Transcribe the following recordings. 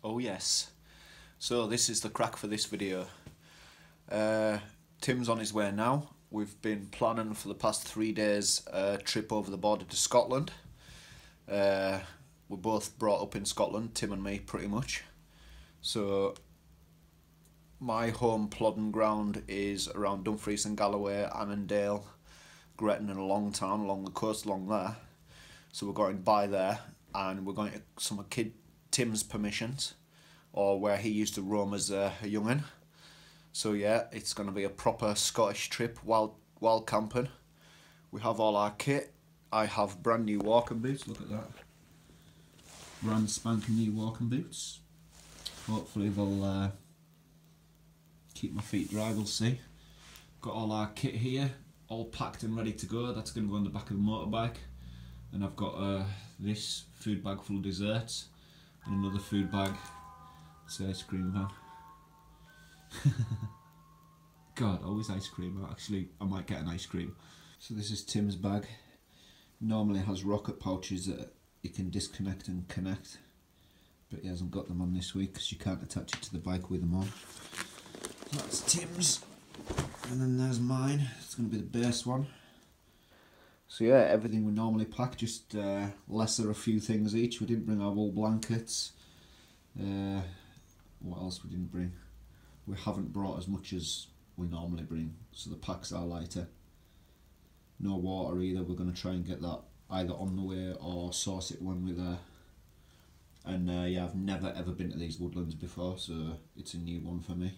Oh yes. So this is the crack for this video. Tim's on his way now. We've been planning for the past 3 days a trip over the border to Scotland. We're both brought up in Scotland, Tim and me, pretty much. So my home plodding ground is around Dumfries and Galloway, Annandale, Gretton and Longtown, along the coast along there. So we're going by there and we're going to some of Tim's permissions, or where he used to roam as a young'un. So yeah, it's going to be a proper Scottish trip while camping. We have all our kit. I have brand new walking boots, look at that. Brand spanking new walking boots. Hopefully they'll keep my feet dry, we'll see. Got all our kit here, all packed and ready to go. That's going to go on the back of the motorbike. And I've got this food bag full of desserts and another food bag. It's ice cream van. God, always ice cream. Actually, I might get an ice cream. So this is Tim's bag. Normally has rocket pouches that you can disconnect and connect, but he hasn't got them on this week because you can't attach it to the bike with them on. That's Tim's, and then there's mine. It's going to be the base one. So yeah, everything we normally pack, just lesser a few things each. We didn't bring our wool blankets. What else we didn't bring? We haven't brought as much as we normally bring, so the packs are lighter. No water either. We're going to try and get that either on the way or source it when we're there. And yeah, I've never ever been to these woodlands before, so it's a new one for me.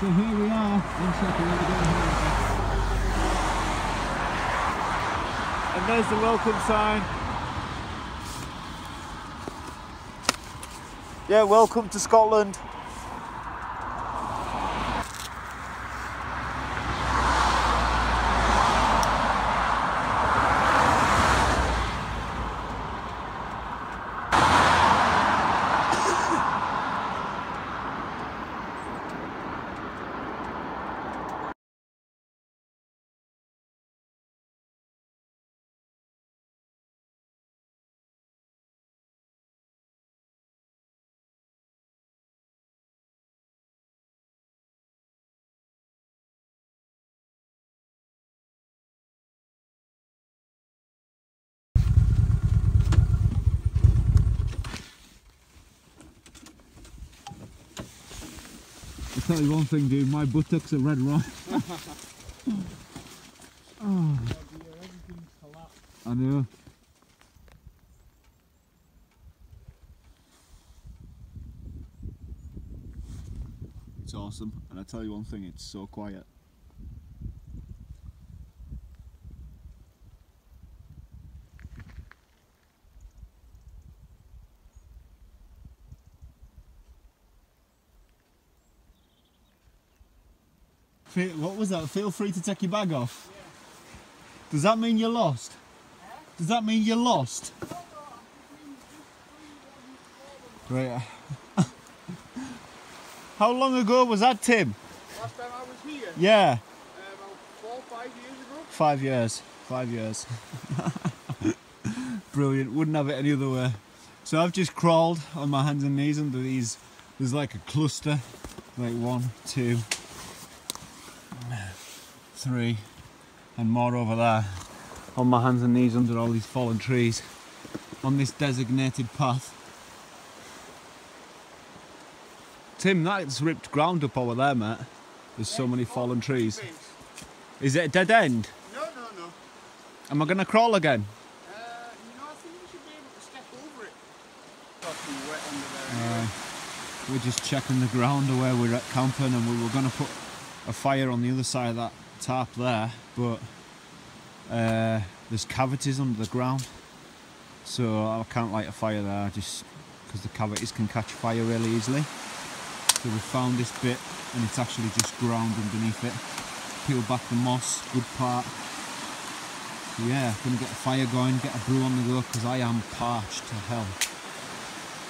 So here we are. One second, let me get here. And there's the welcome sign. Yeah, welcome to Scotland. I'll tell you one thing, dude, my buttocks are red right. Oh. I know. It's awesome, and I tell you one thing, it's so quiet. What was that? Feel free to take your bag off. Yeah. Does that mean you're lost? Huh? Does that mean you're lost? Right. How long ago was that, Tim? Last time I was here? Yeah. About 4 or 5 years ago. 5 years. 5 years. Brilliant. Wouldn't have it any other way. So I've just crawled on my hands and knees under these. There's like a cluster. Like 1, 2, 3 and more over there, on my hands and knees under all these fallen trees on this designated path. Tim, that's ripped ground up over there, mate. There's so many fallen trees. Is it a dead end? No, Am I going to crawl again? I think we should be able to step over it. Got too wet under there. We're just checking the ground of where we're at camping, and we were going to put a fire on the other side of that tarp there, but there's cavities under the ground, so I can't light a fire there just because the cavities can catch fire really easily. So we found this bit, and it's actually just ground underneath it. Peel back the moss, good part. So yeah, gonna get a fire going, get a brew on the go, because I am parched to hell.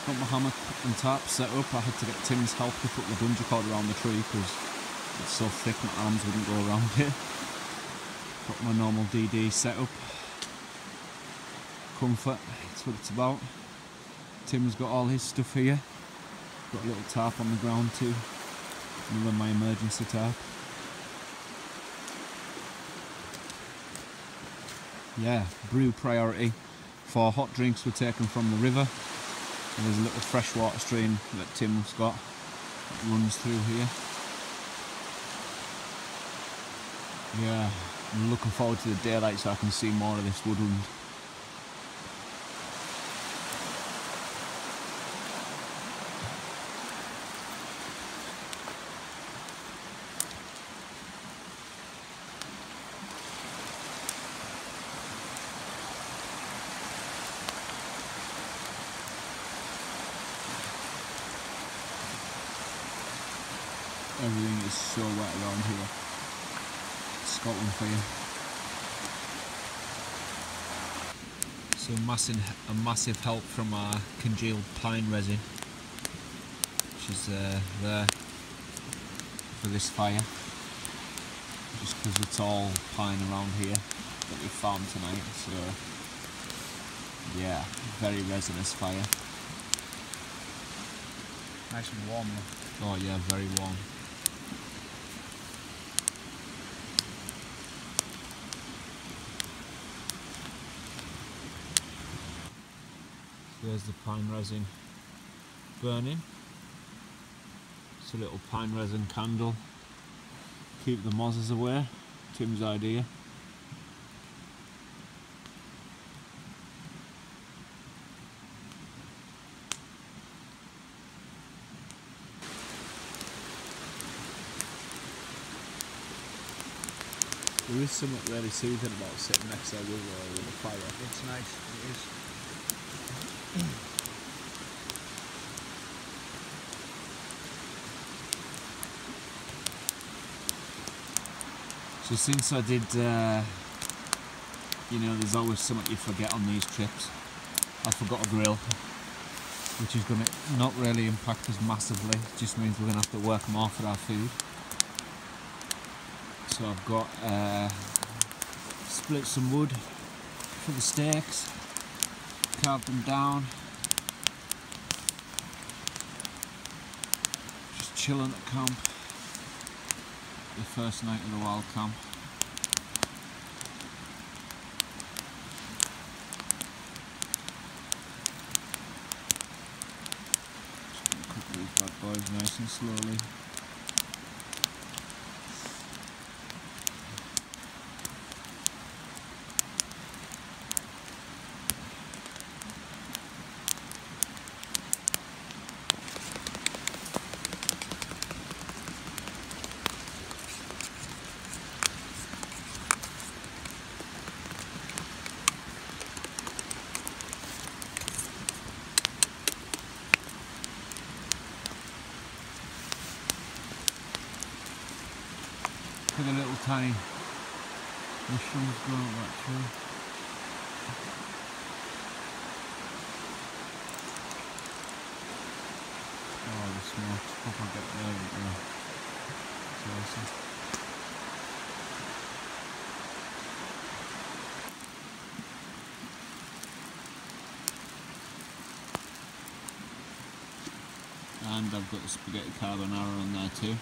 Got my hammock and tarp set up. I had to get Tim's help to put the bungee cord around the tree because it's so thick my arms wouldn't go around it. Got my normal DD set up. Comfort, that's what it's about. Tim's got all his stuff here. Got a little tarp on the ground too. Another my emergency tarp. Yeah, brew priority for hot drinks were taken from the river. And there's a little freshwater stream that Tim's got that runs through here. Yeah, I'm looking forward to the daylight so I can see more of this woodland. Everything is so wet around here. Scotland for you. So a massive help from our congealed pine resin, which is there for this fire. Just because it's all pine around here that we found tonight. So yeah, very resinous fire. Nice and warm though. Oh yeah, very warm. There's the pine resin burning. It's a little pine resin candle. Keep the mozzes away. Tim's idea. There is something really soothing about sitting next to a river or with a fire. It's nice, it is. So since I did, there's always something you forget on these trips. I forgot a grill, which is going to not really impact us massively. It just means we're going to have to work more for our food. So I've got split some wood for the steaks, carved them down. Just chilling at camp. The first night of the wild camp. Just gonna cook these bad boys nice and slowly. Look at the little tiny mushrooms growing up that tree. Oh, the smoke. Hope I get there now. It's awesome. And I've got the spaghetti carbonara on there too.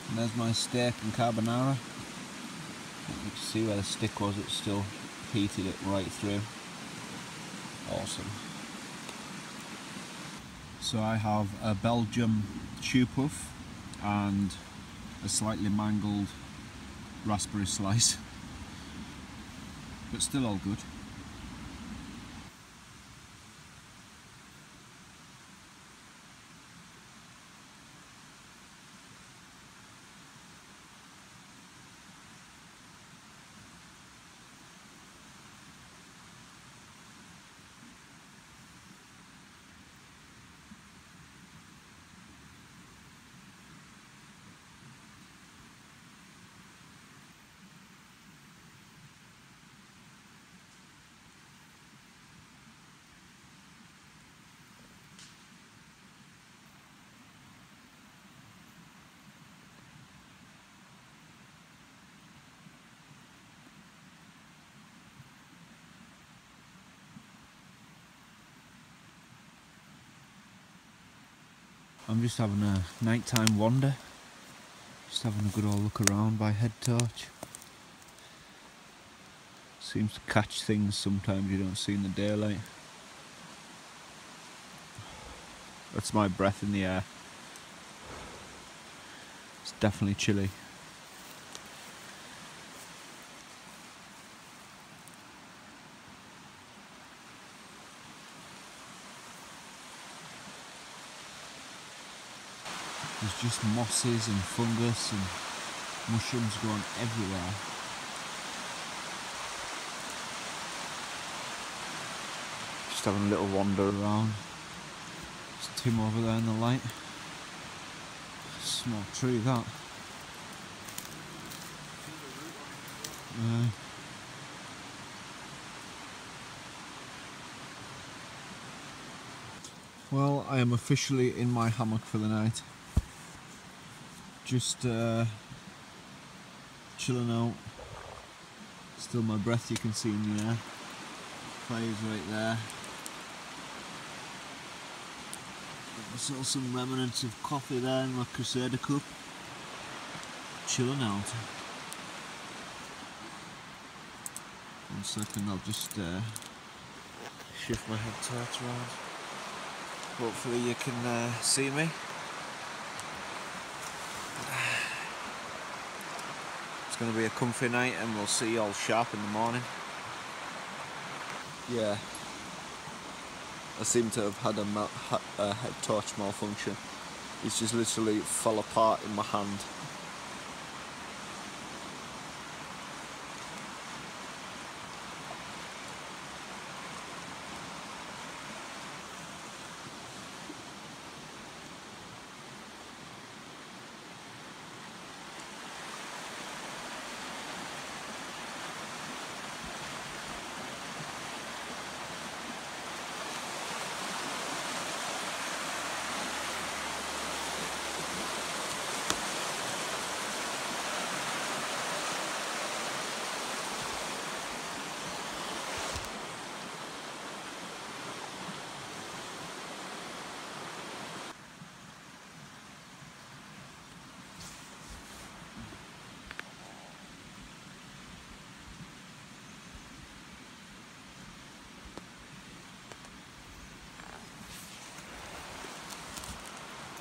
And there's my steak and carbonara. You can see where the stick was, it still heated it right through. Awesome. So I have a Belgium chew puff and a slightly mangled raspberry slice, but still all good. I'm just having a nighttime wander, just having a good old look around by head torch. Seems to catch things sometimes you don't see in the daylight. That's my breath in the air. It's definitely chilly. There's just mosses and fungus and mushrooms growing everywhere. Just having a little wander around. There's Tim over there in the light. Small tree that. Well, I am officially in my hammock for the night. Just chilling out. Still my breath you can see in the air. Fire's right there. I saw some remnants of coffee there in my Crusader cup. Chilling out. 1 second, I'll just shift my head torch around. Hopefully you can see me. It's going to be a comfy night and we'll see you all sharp in the morning. Yeah, I seem to have had a head torch malfunction. It's just literally fell apart in my hand.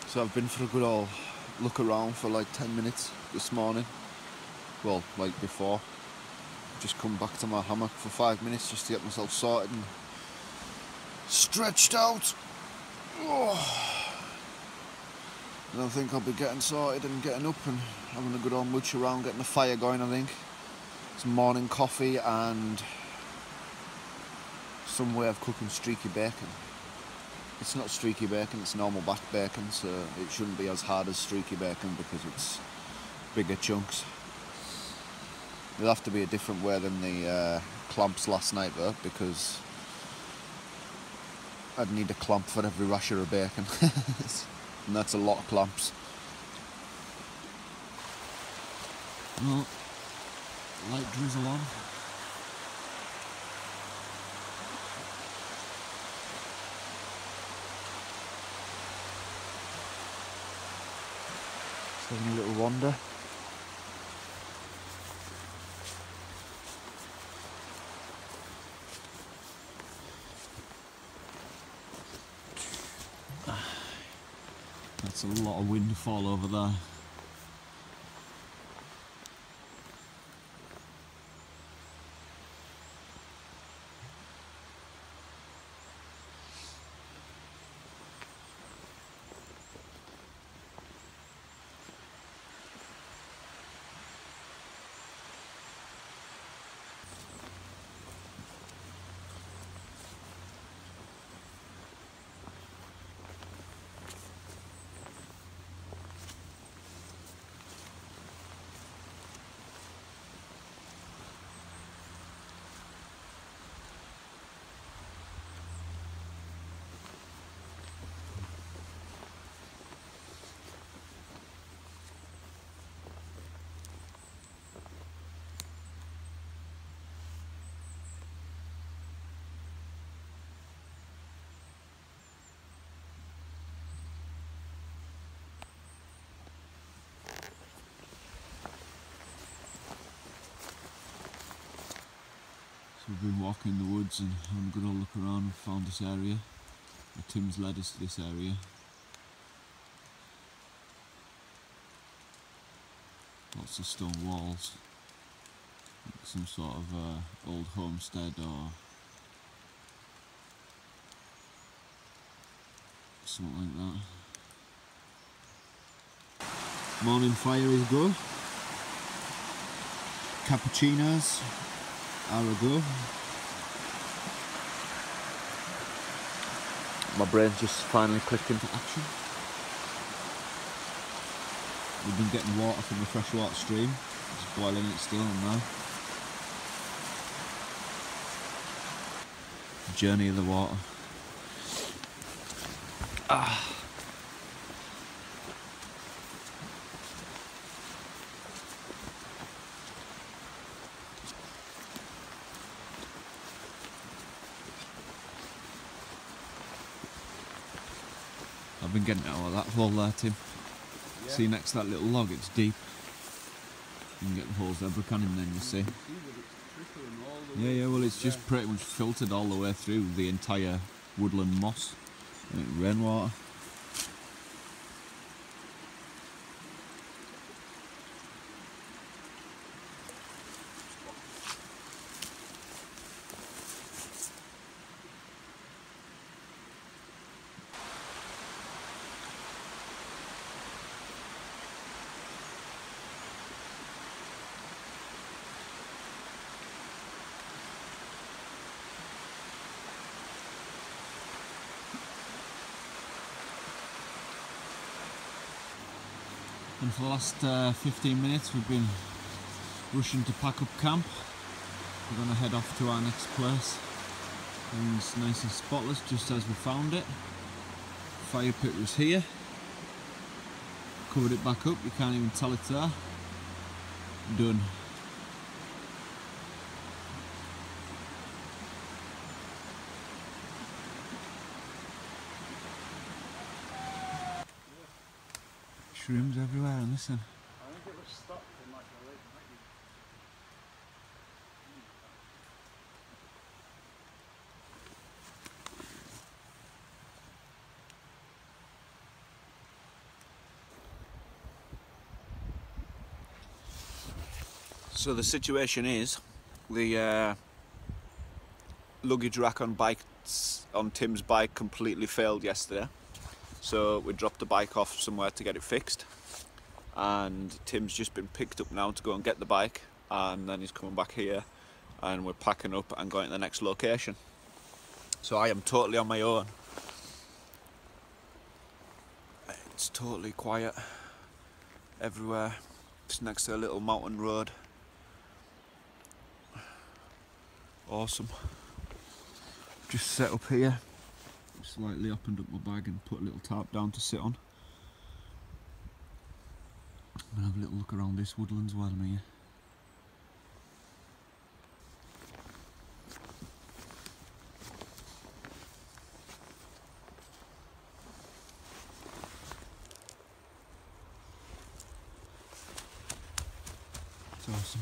So I've been for a good old look around for like 10 minutes this morning. Well, like before. Just come back to my hammock for 5 minutes just to get myself sorted and stretched out. Oh. And I think I'll be getting sorted and getting up and having a good old mooch around, getting the fire going, I think. Some morning coffee and some way of cooking streaky bacon. It's not streaky bacon, it's normal back bacon, so it shouldn't be as hard as streaky bacon because it's bigger chunks. It'll have to be a different way than the clamps last night though, because I'd need a clamp for every rasher of bacon. And that's a lot of clamps. Well, light drizzle on. Just having a little wander. That's a lot of windfall over there. So we've been walking in the woods and having a good old look around and found this area. Tim's led us to this area. Lots of stone walls. Some sort of old homestead or something like that. Morning fire is go. Cappuccinos are a go. My brain's just finally clicked into action. We've been getting water from the freshwater stream. Just boiling it still now. Journey of the water. I've been getting out of that hole there, Tim. Yeah. See next to that little log, it's deep. You can get the holes there, can in then, you see. Yeah, well it's just pretty much filtered all the way through the entire woodland moss. Rainwater. And for the last 15 minutes we've been rushing to pack up camp. We're going to head off to our next place. And it's nice and spotless, just as we found it. Fire pit was here. Covered it back up, you can't even tell it's there. Done. Shrooms everywhere on this one. I think it was stopped in like the late 90s. So the situation is, the luggage rack on Tim's bike completely failed yesterday. So we dropped the bike off somewhere to get it fixed, and Tim's just been picked up now to go and get the bike, and then he's coming back here and we're packing up and going to the next location. So I am totally on my own. It's totally quiet everywhere. It's next to a little mountain road. Awesome. Just set up here. Slightly opened up my bag and put a little tarp down to sit on. I'm gonna have a little look around this woodlands while I'm here. It's awesome.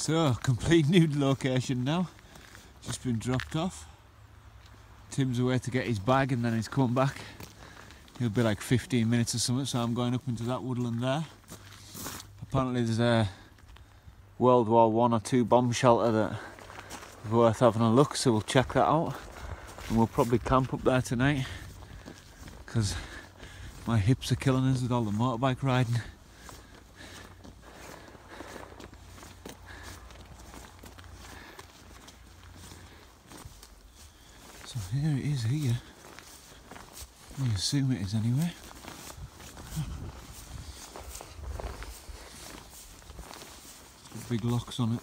So, complete new location now. Just been dropped off. Tim's away to get his bag and then he's coming back. He'll be like 15 minutes or something, so I'm going up into that woodland there. Apparently there's a World War I or II bomb shelter that is worth having a look, so we'll check that out. And we'll probably camp up there tonight, because my hips are killing us with all the motorbike riding. So here it is here. I assume it is anyway. Big locks on it.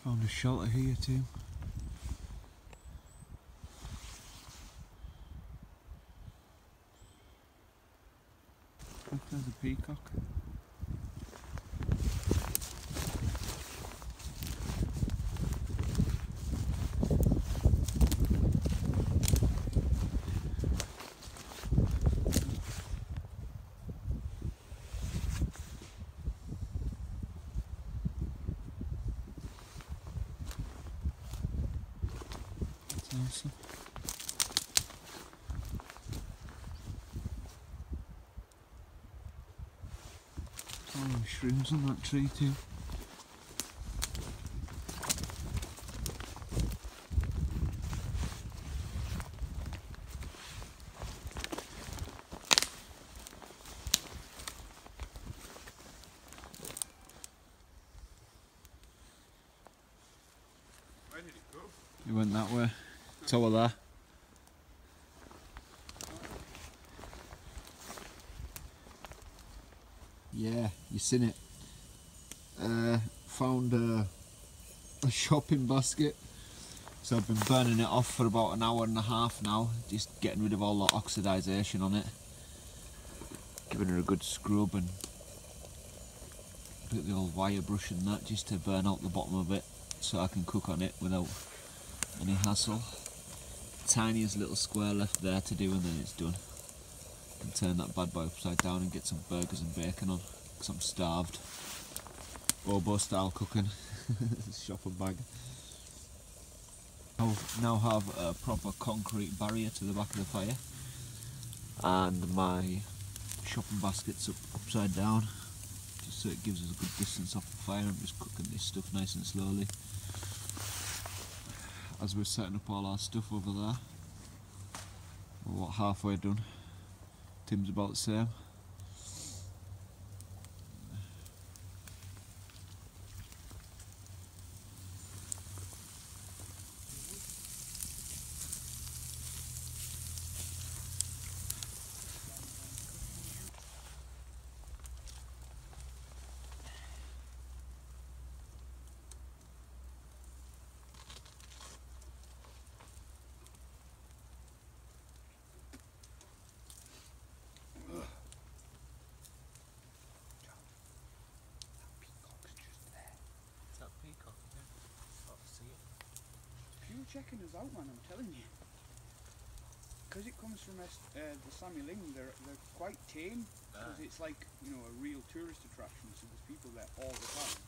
Found a shelter here too. Look, there's a peacock. Awesome. Oh, shrooms on that tree too. Where did it go? It went that way. It's over there. Yeah, you seen it. Found a shopping basket. So I've been burning it off for about an hour and a half now, just getting rid of all the oxidisation on it. Giving her a good scrub and put the old wire brush and that just to burn out the bottom of it so I can cook on it without any hassle. Tiniest little square left there to do and then it's done. And turn that bad boy upside down and get some burgers and bacon on, because I'm starved. Obo style cooking. Shopper bag. I'll now have a proper concrete barrier to the back of the fire, and my shopping basket's upside down, just so it gives us a good distance off the fire. I'm just cooking this stuff nice and slowly as we're setting up all our stuff over there. We're what, halfway done. Tim's about the same. Checking us out, man, I'm telling you. Because it comes from the Sammy Ling, they're quite tame. Because it's like, you know, a real tourist attraction, so there's people there all the time.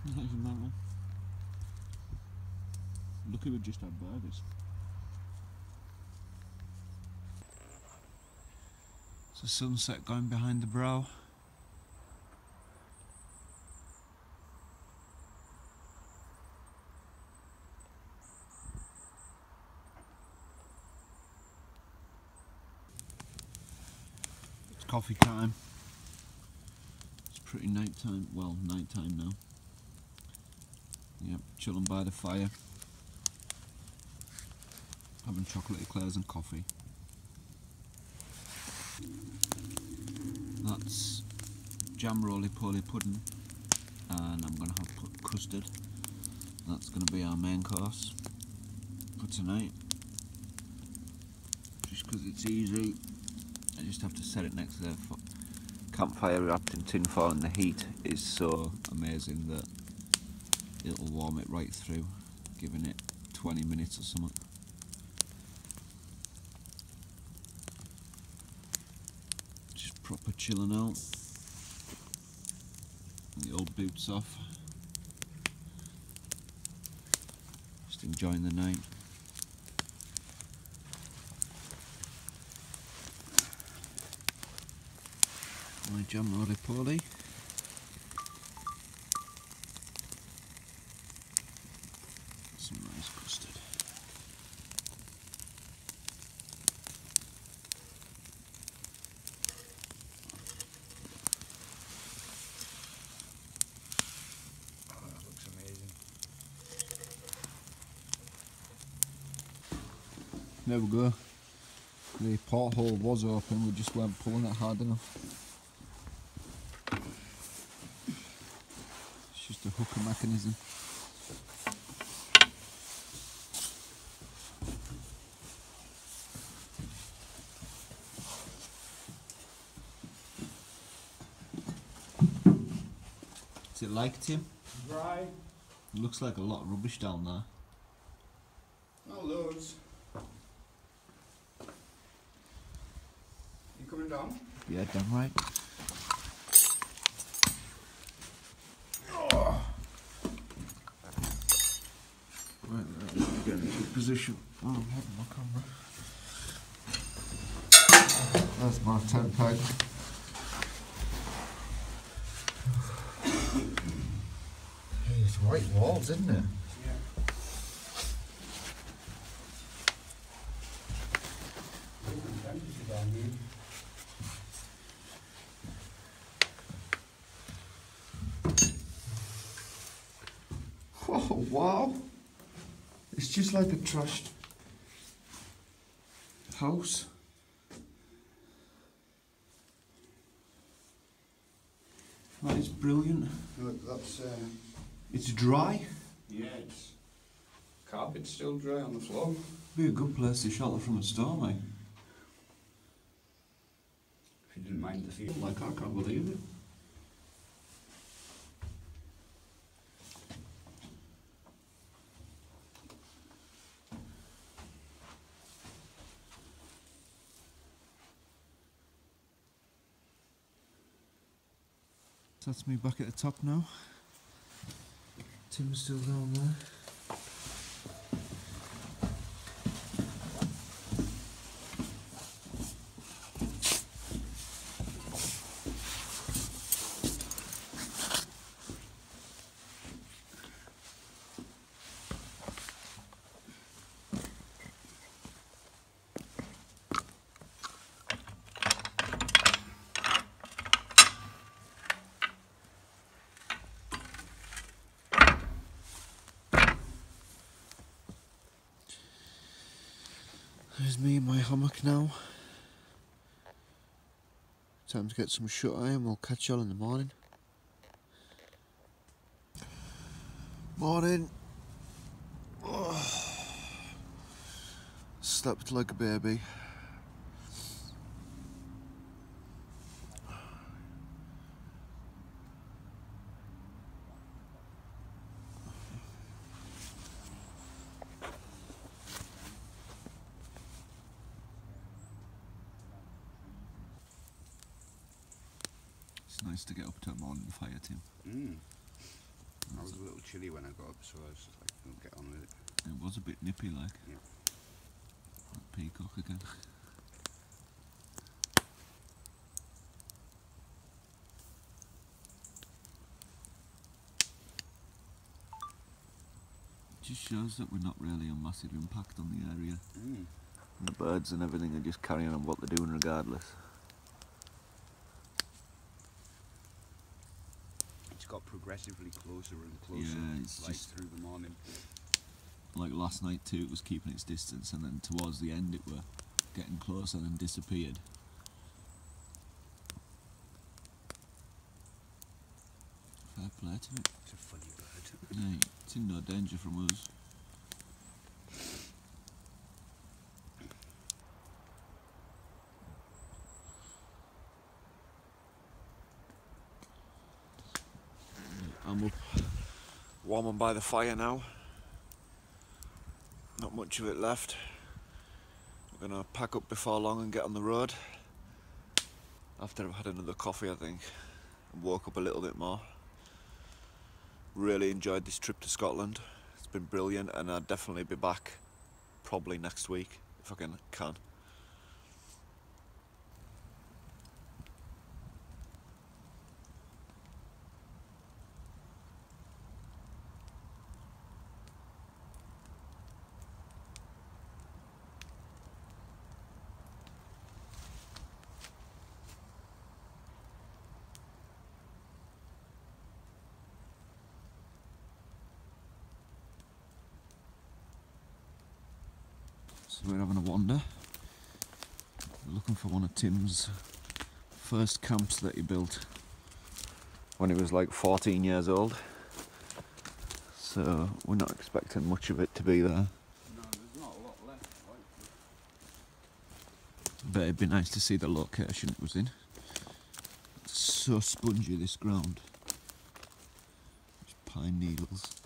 Doesn't matter. Lucky we just had burgers. It's a sunset going behind the brow. It's coffee time. It's pretty night time. Well, night time now. Yep, chilling by the fire. Having chocolate eclairs and coffee. That's jam roly-poly pudding, and I'm going to have custard. That's going to be our main course for tonight. Just because it's easy, I just have to set it next to the campfire wrapped in tin foil, and the heat is so amazing that it'll warm it right through, giving it 20 minutes or something. Just proper chilling out. The old boots off. Just enjoying the night. My jam roly-poly. Some nice custard. Oh, that looks amazing. There we go. The porthole was open, we just weren't pulling it hard enough. It's just a hooker mechanism. Is it like, Tim? Dry. It looks like a lot of rubbish down there. Not loads. You coming down? Yeah, damn right. Right, let me get into position. Oh, I'm having my camera. That's my tent peg. Hey, it's white walls, isn't it? Yeah. Down here. Oh, wow. It's just like a trashed house. That is brilliant. Look, that's It's dry. yeah, it's carpet's still dry on the floor. Be a good place to shelter from a storm, eh? If you didn't mind the feel. Like, I can't believe it. That's me back at the top now. Tim's still down there. There's me in my hammock now. Time to get some shut eye and we'll catch y'all in the morning. Morning. Oh. Slept like a baby. It's nice to get up to a morning fire, Tim. I was a little chilly when I got up, so I was just like, "I'll get on with it." It was a bit nippy, like. Yeah. That peacock again. It just shows that we're not really a massive impact on the area. Mm. And the birds and everything are just carrying on what they're doing regardless. It's got progressively closer and closer, Yeah, it's like just through the morning. like last night too. It was keeping its distance, and then towards the end, it were getting closer and then disappeared. Fair play to it. It's a funny bird. Yeah, it's in no danger from us. I'm up, warming by the fire now. Not much of it left. We're gonna pack up before long and get on the road. After I've had another coffee, I think, and woke up a little bit more. Really enjoyed this trip to Scotland. It's been brilliant, and I'll definitely be back probably next week if I can. So we're having a wander. We're looking for one of Tim's first camps that he built when he was like 14 years old. So we're not expecting much of it to be there. No, there's not a lot left. But it'd be nice to see the location it was in. It's so spongy, this ground. Just pine needles.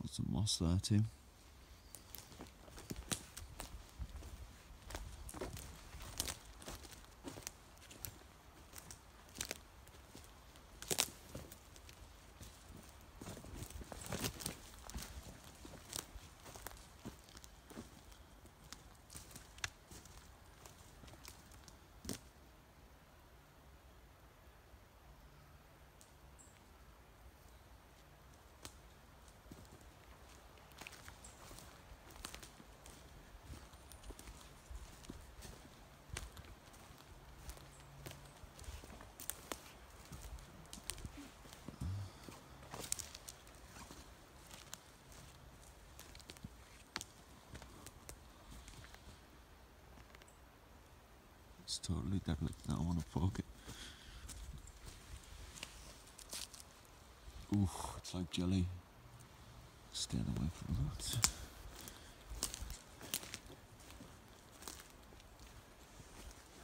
Lots of moss there too. It's totally deadly. I don't want to poke it. Ooh, it's like jelly. Staying away from that.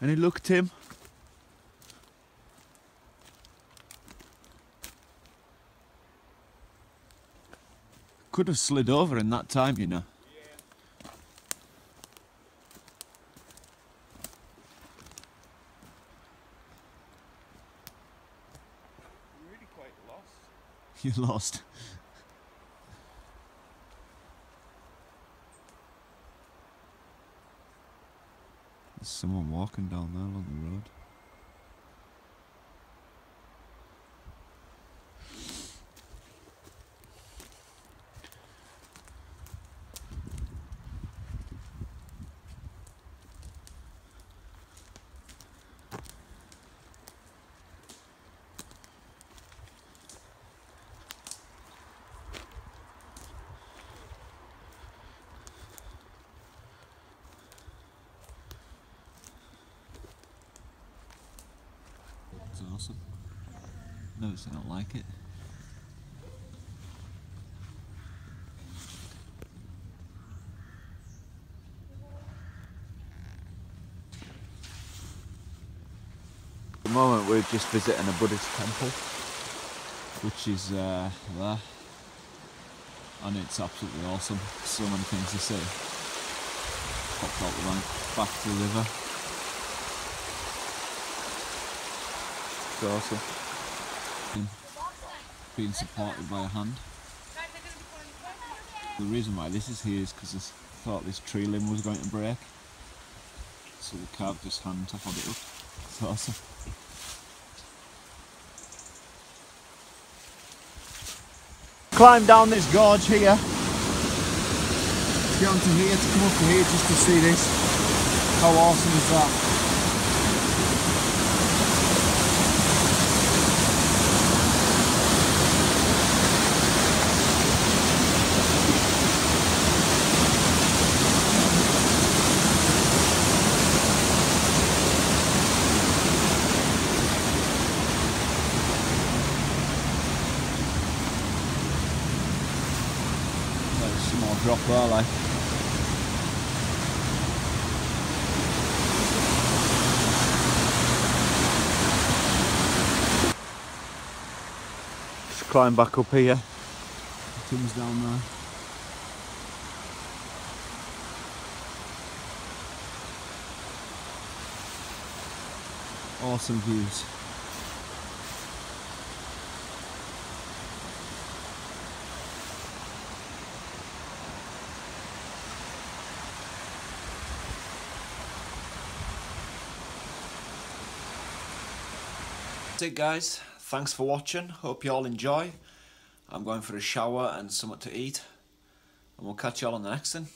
Any luck, Tim? Could have slid over in that time, you know. I'm really quite lost. You're lost. There's someone walking down there along the road. It's awesome. Notice I don't like it. At the moment we're just visiting a Buddhist temple. which is there, and it's absolutely awesome. So many things to see. Popped out the bank, back to the river. It's awesome. Being supported by a hand. The reason why this is here is because I thought this tree limb was going to break, so the carved this hand to hold it up. It's awesome. Climb down this gorge here. Get onto here, to come up to here just to see this. How awesome is that? There's some more drop there, like. Climb back up here. Tim's down there. Awesome views. That's it, guys. Thanks for watching. Hope you all enjoy. I'm going for a shower and something to eat, and we'll catch you all on the next one.